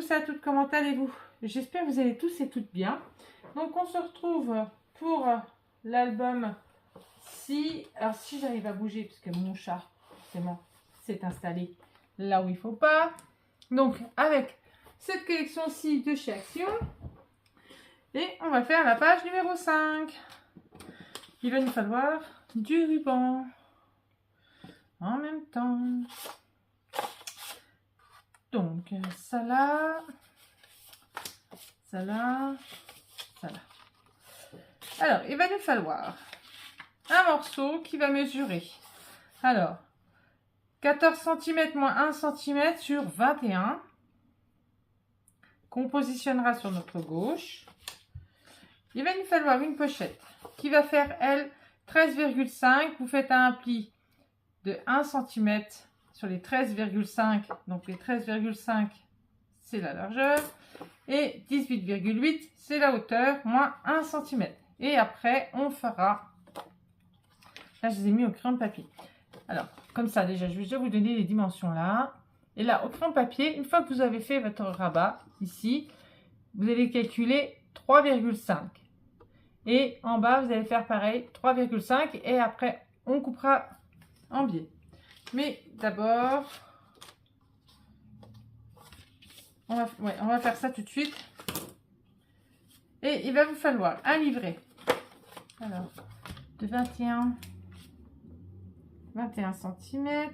tous et à toutes, comment allez-vous? J'espère que vous allez tous et toutes bien. Donc on se retrouve pour l'album alors si j'arrive à bouger, puisque mon chat, forcément, s'est installé là où il ne faut pas. Donc avec cette collection-ci de chez Action. Et on va faire la page numéro 5. Il va nous falloir du ruban en même temps. Donc ça là, ça là, ça là. Alors, il va nous falloir un morceau qui va mesurer. Alors, 14 cm moins 1 cm sur 21. Qu'on positionnera sur notre gauche. Il va nous falloir une pochette qui va faire, elle, 13,5. Vous faites un pli de 1 cm sur les 13,5. Donc, les 13,5, c'est la largeur. Et 18,8, c'est la hauteur, moins 1 cm. Et après, on fera... Là, je les ai mis au crayon de papier. Alors, comme ça, déjà, je vais déjà vous donner les dimensions là. Et là, au crayon de papier, une fois que vous avez fait votre rabat, ici, vous allez calculer 3,5. Et en bas, vous allez faire pareil, 3,5. Et après, on coupera en biais. Mais d'abord, on va faire ça tout de suite. Et il va vous falloir un livret. Alors, de 21 cm.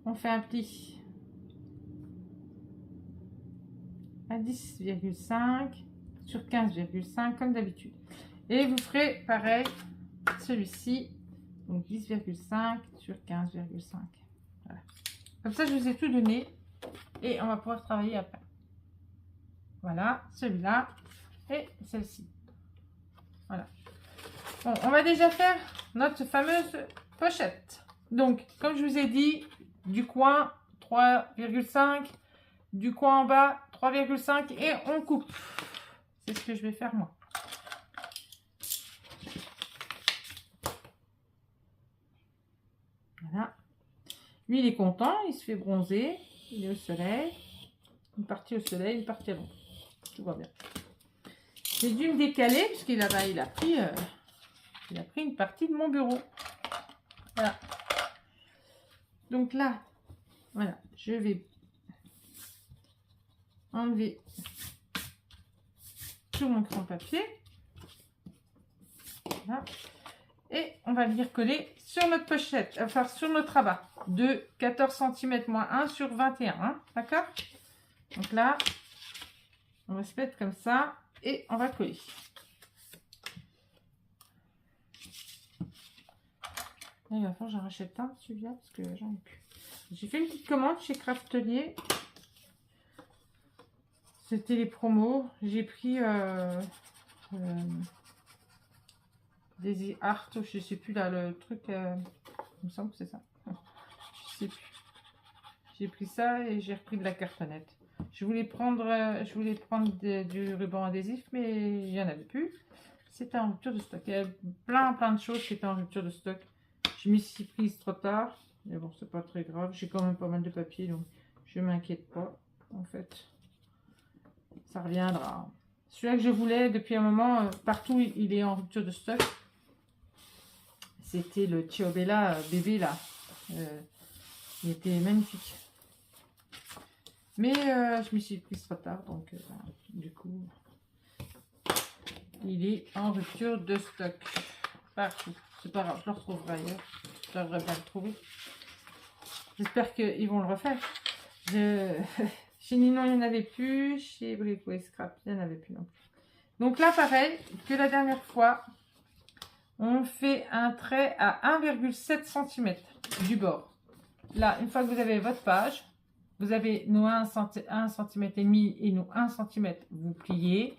On fait un pli à 10,5 sur 15,5 comme d'habitude. Et vous ferez pareil celui-ci. Donc 10,5 sur 15,5. Voilà. Comme ça, je vous ai tout donné. Et on va pouvoir travailler après. Voilà, celui-là et celle-ci. Voilà. Bon, on va déjà faire notre fameuse pochette. Donc, comme je vous ai dit, du coin 3,5, du coin en bas 3,5 et on coupe. C'est ce que je vais faire moi. Voilà. Lui, il est content, il se fait bronzer, il est au soleil. Une partie au soleil, une partie à l'ombre. Tout va bien. J'ai dû me décaler puisqu'il a pris une partie de mon bureau. Voilà. Donc là, voilà, je vais enlever tout mon crayon papier. Voilà. Et on va venir coller sur notre pochette, enfin sur notre rabat de 14 cm moins 1 sur 21. Hein, d'accord? Donc là, on va se mettre comme ça et on va coller. Là, il va falloir que j'en rachète un celui-là parce que j'en ai plus. J'ai fait une petite commande chez Craftelier. C'était les promos. J'ai pris des Art, je sais plus là, le truc. Il me semble que c'est ça. Je sais plus. J'ai pris ça et j'ai repris de la cartonnette. Je voulais prendre du ruban adhésif, mais il n'y en avait plus. C'était en rupture de stock. Il y avait plein de choses qui étaient en rupture de stock. Je m'y suis prise trop tard. Mais bon, c'est pas très grave. J'ai quand même pas mal de papier, donc je m'inquiète pas. En fait, ça reviendra. Celui-là que je voulais depuis un moment, partout il est en rupture de stock. C'était le Ciobella bébé là. Il était magnifique. Mais je m'y suis prise trop tard, donc du coup, il est en rupture de stock. Partout. C'est pas grave, je le retrouverai ailleurs. Je devrais bien le trouver. J'espère qu'ils vont le refaire. Chez Ninon, il n'y en avait plus. Chez Brico et Scrap, il n'y en avait plus non plus. Donc là, pareil que la dernière fois, on fait un trait à 1,7 cm du bord. Là, une fois que vous avez votre page, vous avez nos 1 cm et demi et nos 1 cm, vous pliez.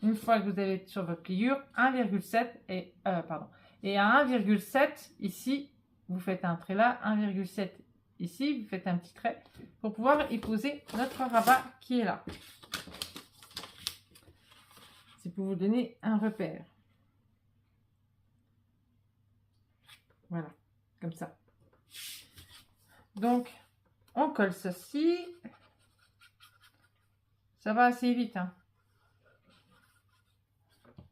Une fois que vous avez sur votre pliure, 1,7 et pardon. Et à 1,7 ici, vous faites un trait là, 1,7 ici, vous faites un petit trait pour pouvoir y poser notre rabat qui est là. C'est pour vous donner un repère. Voilà, comme ça. Donc, on colle ceci. Ça va assez vite, hein.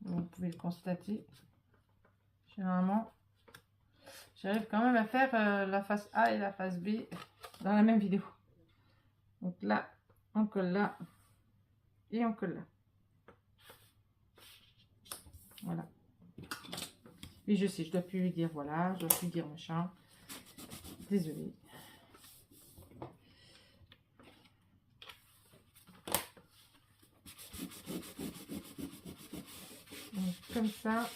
Vous pouvez le constater. Généralement, j'arrive quand même à faire la face A et la face B dans la même vidéo. Donc là, on colle là et on colle là. Voilà. Et je sais, je dois plus lui dire voilà, je dois plus dire machin. Désolée. Donc, comme ça.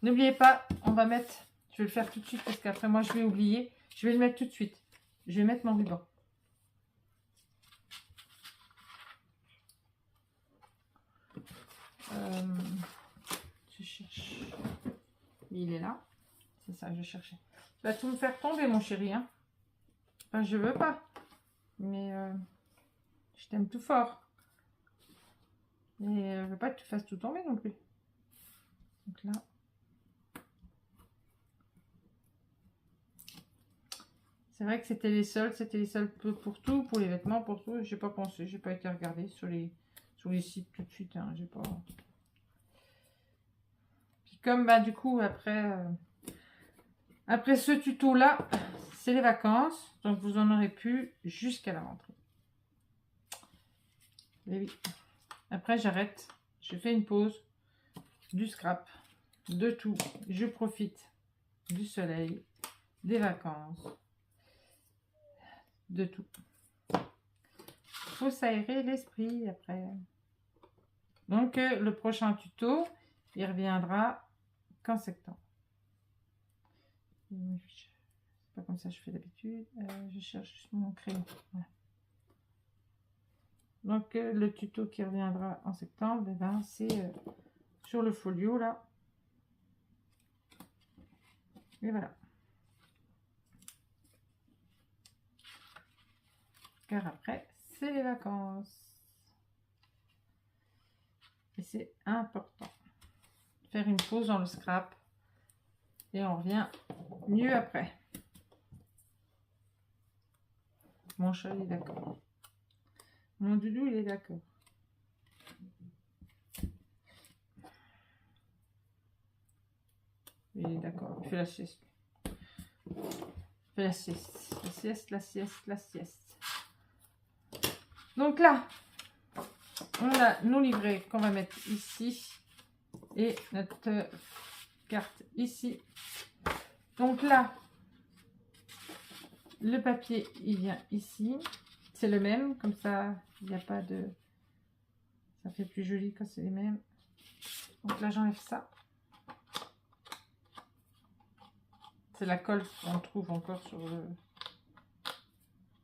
N'oubliez pas, on va mettre, je vais le faire tout de suite parce qu'après moi je vais oublier. Je vais le mettre tout de suite. Je vais mettre mon ruban. Je cherche. Il est là. C'est ça que je cherchais. Tu vas tout me faire tomber, mon chéri. Hein. Enfin, je veux pas. Mais je t'aime tout fort. Mais je veux pas que tu fasses tout tomber non plus. Donc là. C'est vrai que c'était les soldes pour tout, pour les vêtements, pour tout. J'ai pas pensé, j'ai pas été regarder sur les sites tout de suite. Hein, j'ai pas. Puis comme bah du coup après ce tuto là, c'est les vacances, donc vous en aurez plus jusqu'à la rentrée. Et oui. Après j'arrête, je fais une pause, du scrap, de tout. Je profite du soleil, des vacances. De tout. Faut s'aérer l'esprit après. Donc le prochain tuto, il reviendra qu'en septembre. C'est pas comme ça que je fais d'habitude. Je cherche mon crayon. Voilà. Donc le tuto qui reviendra en septembre, eh ben, c'est sur le folio là. Et voilà. Car après, c'est les vacances. Et c'est important. Faire une pause dans le scrap. Et on revient mieux après. Mon chat, il est d'accord. Mon doudou, il est d'accord. Il est d'accord. Il fait la sieste. Il fait la sieste. La sieste, la sieste, la sieste. Donc là, on a nos livrets qu'on va mettre ici. Et notre carte ici. Donc là, le papier, il vient ici. C'est le même, comme ça, il n'y a pas de... Ça fait plus joli quand c'est les mêmes. Donc là, j'enlève ça. C'est la colle qu'on trouve encore sur le...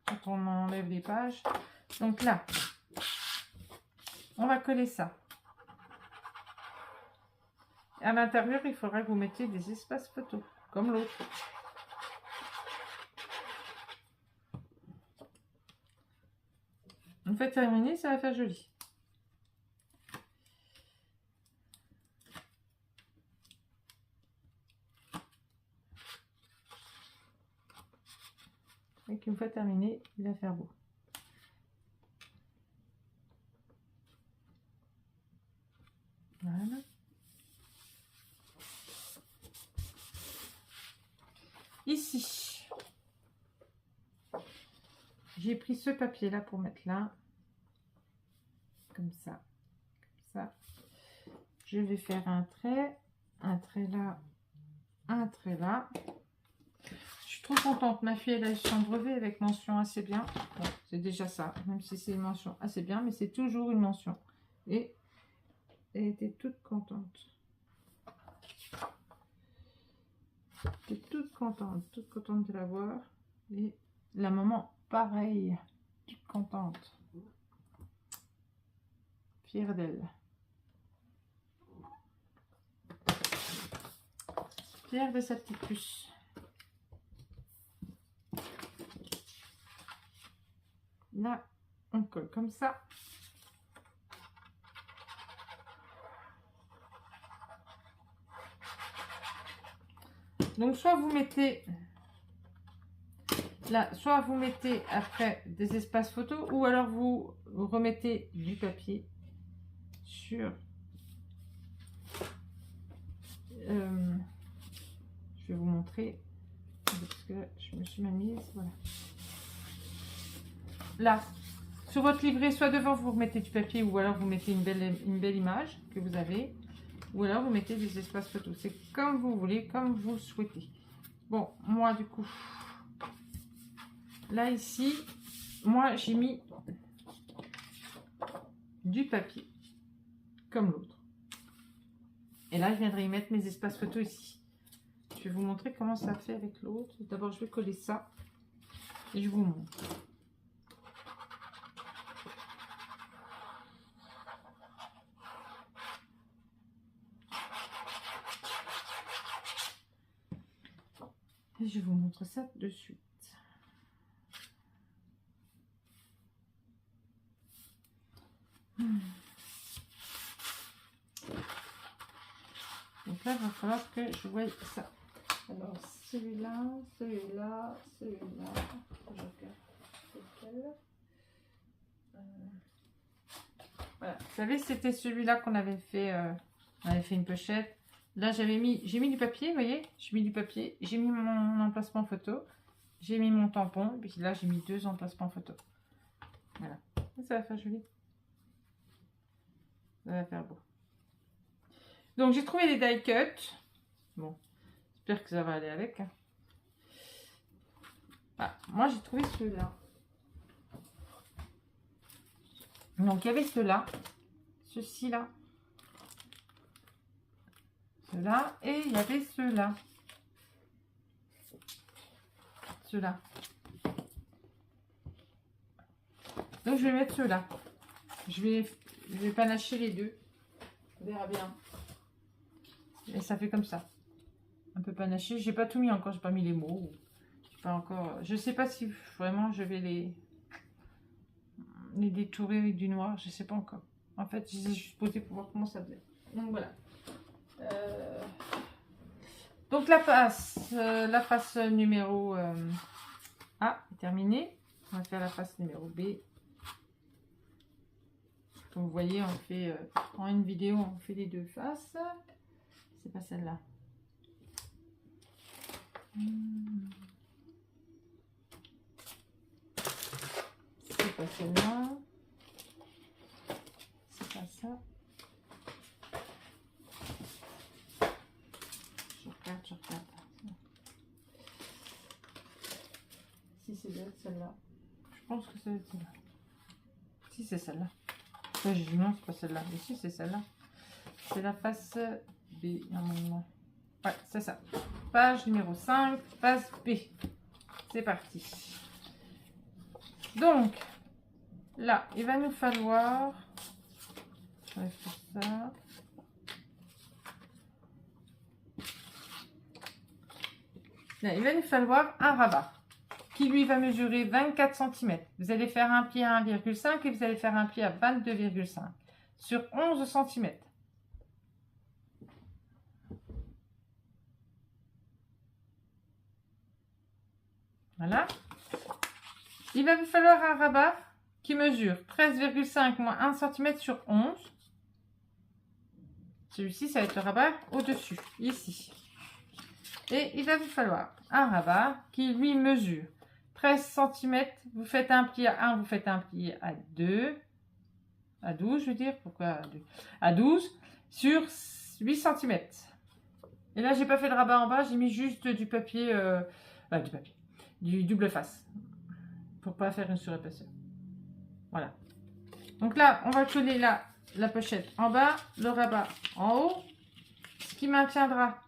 Quand on enlève les pages. Donc là, on va coller ça. À l'intérieur, il faudra que vous mettiez des espaces photos, comme l'autre. Une fois terminé, ça va faire joli. Et qu'une fois terminé, il va faire beau. Voilà. Ici, j'ai pris ce papier là pour mettre là, comme ça, comme ça. Je vais faire un trait là, un trait là. Je suis trop contente, ma fille elle a eu son brevet avec mention assez bien. Bon, c'est déjà ça, même si c'est une mention assez bien, mais c'est toujours une mention. Et elle était toute contente. J'étais toute contente de la voir. Et la maman, pareil, toute contente. Fière d'elle. Fière de sa petite puce. Là, on colle comme ça. Donc, soit vous mettez là, soit vous mettez après des espaces photos, ou alors vous remettez du papier sur... je vais vous montrer, parce que je me suis mal mise, voilà. Là, sur votre livret, soit devant vous remettez du papier, ou alors vous mettez une belle image que vous avez, ou alors vous mettez des espaces photos. C'est comme vous voulez, comme vous le souhaitez. Bon, moi du coup, là ici, moi j'ai mis du papier, comme l'autre. Et là, je viendrai y mettre mes espaces photos ici. Je vais vous montrer comment ça fait avec l'autre. D'abord, je vais coller ça. Et je vous montre. Et je vous montre ça de suite. Donc là, il va falloir que je voie ça. Alors, celui-là, celui-là, celui-là. Je regarde lequel. Voilà. Vous savez, c'était celui-là qu'on avait fait. On avait fait une pochette. Là, j'ai mis du papier, vous voyez. J'ai mis du papier. J'ai mis mon emplacement photo. J'ai mis mon tampon. Et puis là, j'ai mis 2 emplacements photo. Voilà. Ça va faire joli. Ça va faire beau. Donc, j'ai trouvé les die cuts. Bon, j'espère que ça va aller avec. Ah, moi, j'ai trouvé ceux-là. Donc, il y avait ceux-là. Ceux-ci-là. Ceux-là. Et il y avait ceux-là. Ceux-là. Donc, je vais mettre ceux-là. Je vais panacher les deux. On verra bien. Et ça fait comme ça. Un peu panaché. J'ai pas tout mis encore. J'ai pas mis les mots. Pas encore. Je sais pas si vraiment je vais les détourer avec du noir. Je sais pas encore. En fait, j'ai juste posé pour voir comment ça faisait. Donc voilà. Donc la face numéro A est terminée. On va faire la face numéro B. Comme vous voyez, on fait en une vidéo, on fait les deux faces. C'est pas celle-là. C'est pas celle-là. C'est pas ça. Je regarde. Si c'est celle-là. Je pense que c'est celle-là. Si c'est celle-là. J'ai dit non, c'est pas celle-là. Mais si c'est celle-là. C'est la face B normalement. Ouais, c'est ça. Page numéro 5, face B. C'est parti. Donc, là, il va nous falloir... Je vais faire ça. Là, il va nous falloir un rabat qui lui va mesurer 24 cm. Vous allez faire un pli à 1,5 et vous allez faire un pli à 22,5 sur 11 cm. Voilà. Il va vous falloir un rabat qui mesure 13,5 moins 1 cm sur 11. Celui-ci, ça va être le rabat au-dessus, ici. Et il va vous falloir un rabat qui lui mesure 13 cm. Vous faites un pli à 1, vous faites un pli à 2, à 12, je veux dire. Pourquoi à 2? À 12 sur 8 cm. Et là, j'ai pas fait de rabat en bas, j'ai mis juste du papier, du double face. Pour pas faire une surépaisseur. Voilà. Donc là, on va coller la pochette en bas, le rabat en haut. Ce qui maintiendra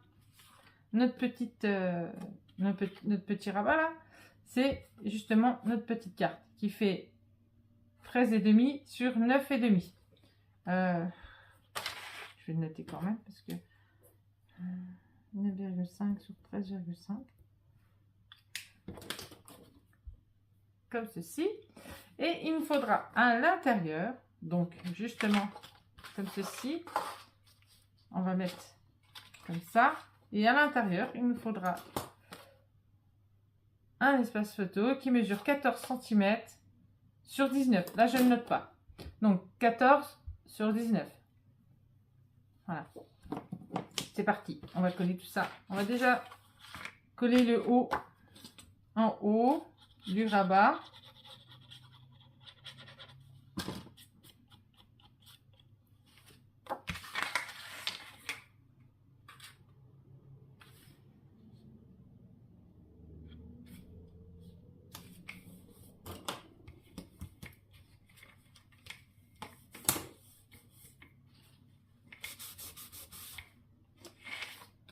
notre petit rabat là, c'est justement notre petite carte qui fait 13,5 sur 9,5. Je vais le noter quand même parce que 9,5 sur 13,5. Comme ceci. Et il nous faudra à l'intérieur, donc justement comme ceci, on va mettre comme ça. Et à l'intérieur, il nous faudra un espace photo qui mesure 14 cm sur 19. Là, je ne note pas. Donc, 14 sur 19. Voilà. C'est parti. On va coller tout ça. On va déjà coller le haut en haut du rabat.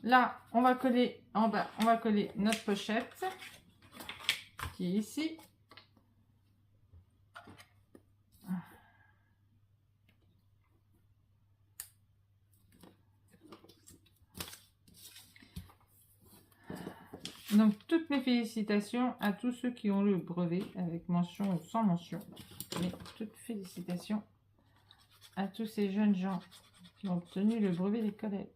Là, on va coller en bas, on va coller notre pochette qui est ici. Donc, toutes mes félicitations à tous ceux qui ont le brevet, avec mention ou sans mention. Mais toutes félicitations à tous ces jeunes gens qui ont obtenu le brevet des collèges.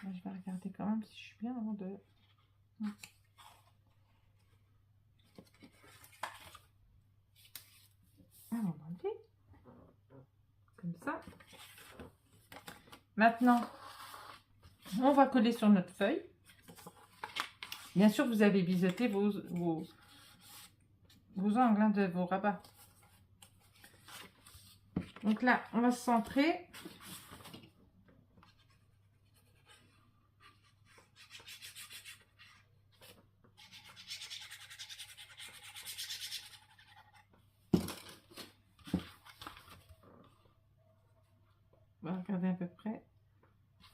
Je vais regarder quand même si je suis bien avant de... On va enlever. Comme ça. Maintenant, on va coller sur notre feuille. Bien sûr, vous avez biseauté vos angles hein, de vos rabats. Donc là, on va se centrer. On va regarder à peu près.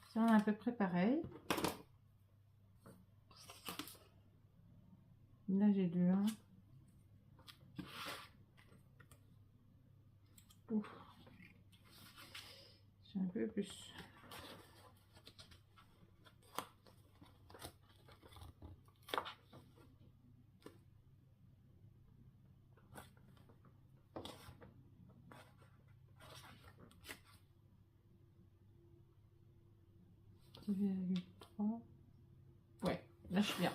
Si on est à peu près pareil. Là, j'ai deux. Hein. Ouf. J'ai un peu plus. Ouais, là je suis bien.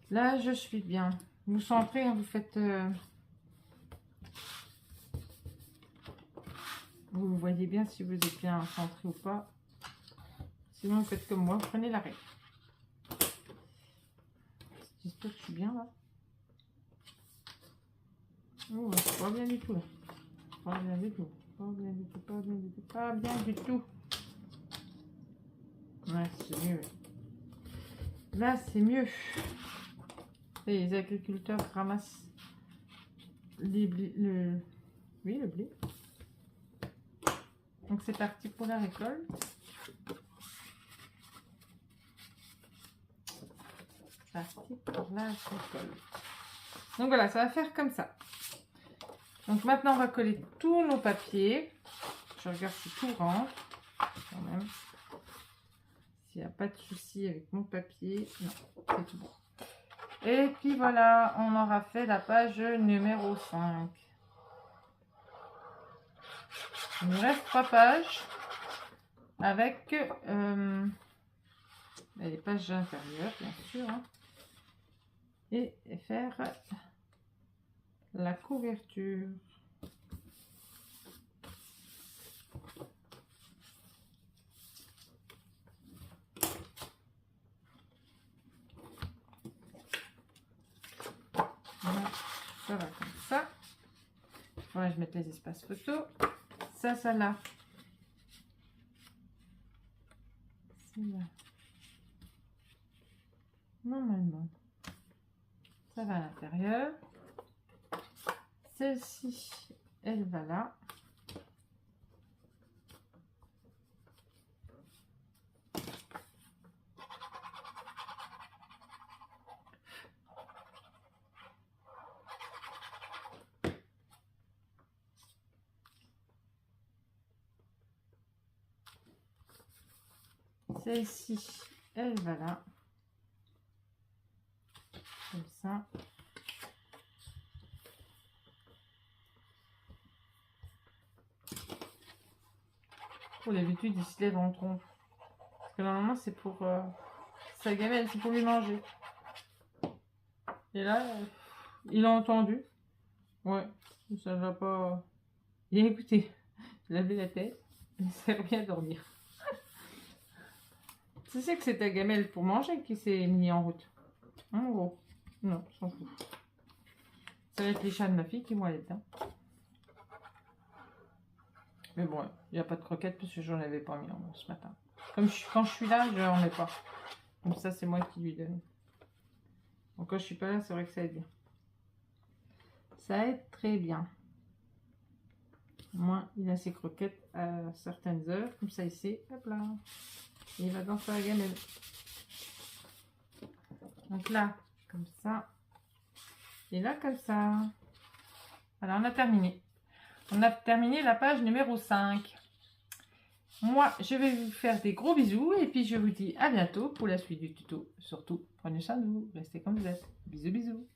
Là je suis bien. Vous centrez, hein, vous faites... Vous voyez bien si vous êtes bien centré ou pas. Sinon vous faites comme moi, prenez l'arrêt. J'espère que je suis bien là. Oh, pas bien du tout là. Pas bien du tout. Pas bien du tout, pas bien du tout, pas bien du tout. Ouais, c'est mieux. Là, c'est mieux. Et les agriculteurs ramassent les blés, le blé. Donc, c'est parti pour la récolte. Parti pour la récolte. Donc, voilà, ça va faire comme ça. Donc, maintenant, on va coller tous nos papiers. Je regarde si tout rentre. Quand même. S'il n'y a pas de souci avec mon papier. Non, c'est tout bon. Et puis voilà, on aura fait la page numéro 5. Il nous reste 3 pages avec les pages intérieures, bien sûr. Hein, et faire la couverture. Voilà, ça va comme ça. Ouais, je mets les espaces photos. Ça là. C'est là. Normalement. Ça va à l'intérieur. Celle-ci, elle va là. Celle-ci, elle va là. Comme ça. Pour l'habitude, il se lève en trompe. Parce que normalement, c'est pour sa gamelle, c'est pour lui manger. Et là, il a entendu. Ouais, ça ne va pas. Il a écouté. Il a levé la tête. Il s'est bien dormir. Tu sais que c'est ta gamelle pour manger qui s'est mis en route. En gros. Non, je s'en fout. Ça va être les chats de ma fille qui vont aller dedans. Mais bon, il n'y a pas de croquettes parce que j'en avais pas mis en ce matin. Comme quand je suis là, je n'en ai pas. Comme ça, c'est moi qui lui donne. Donc quand je suis pas là, c'est vrai que ça aide bien. Ça aide très bien. Moi, il a ses croquettes à certaines heures. Comme ça, il sait. Hop là. Et il va dans sa gamelle. Donc là, comme ça. Et là, comme ça. Voilà, on a terminé. On a terminé la page numéro 5. Moi, je vais vous faire des gros bisous. Et puis, je vous dis à bientôt pour la suite du tuto. Surtout, prenez soin de vous. Restez comme vous êtes. Bisous, bisous.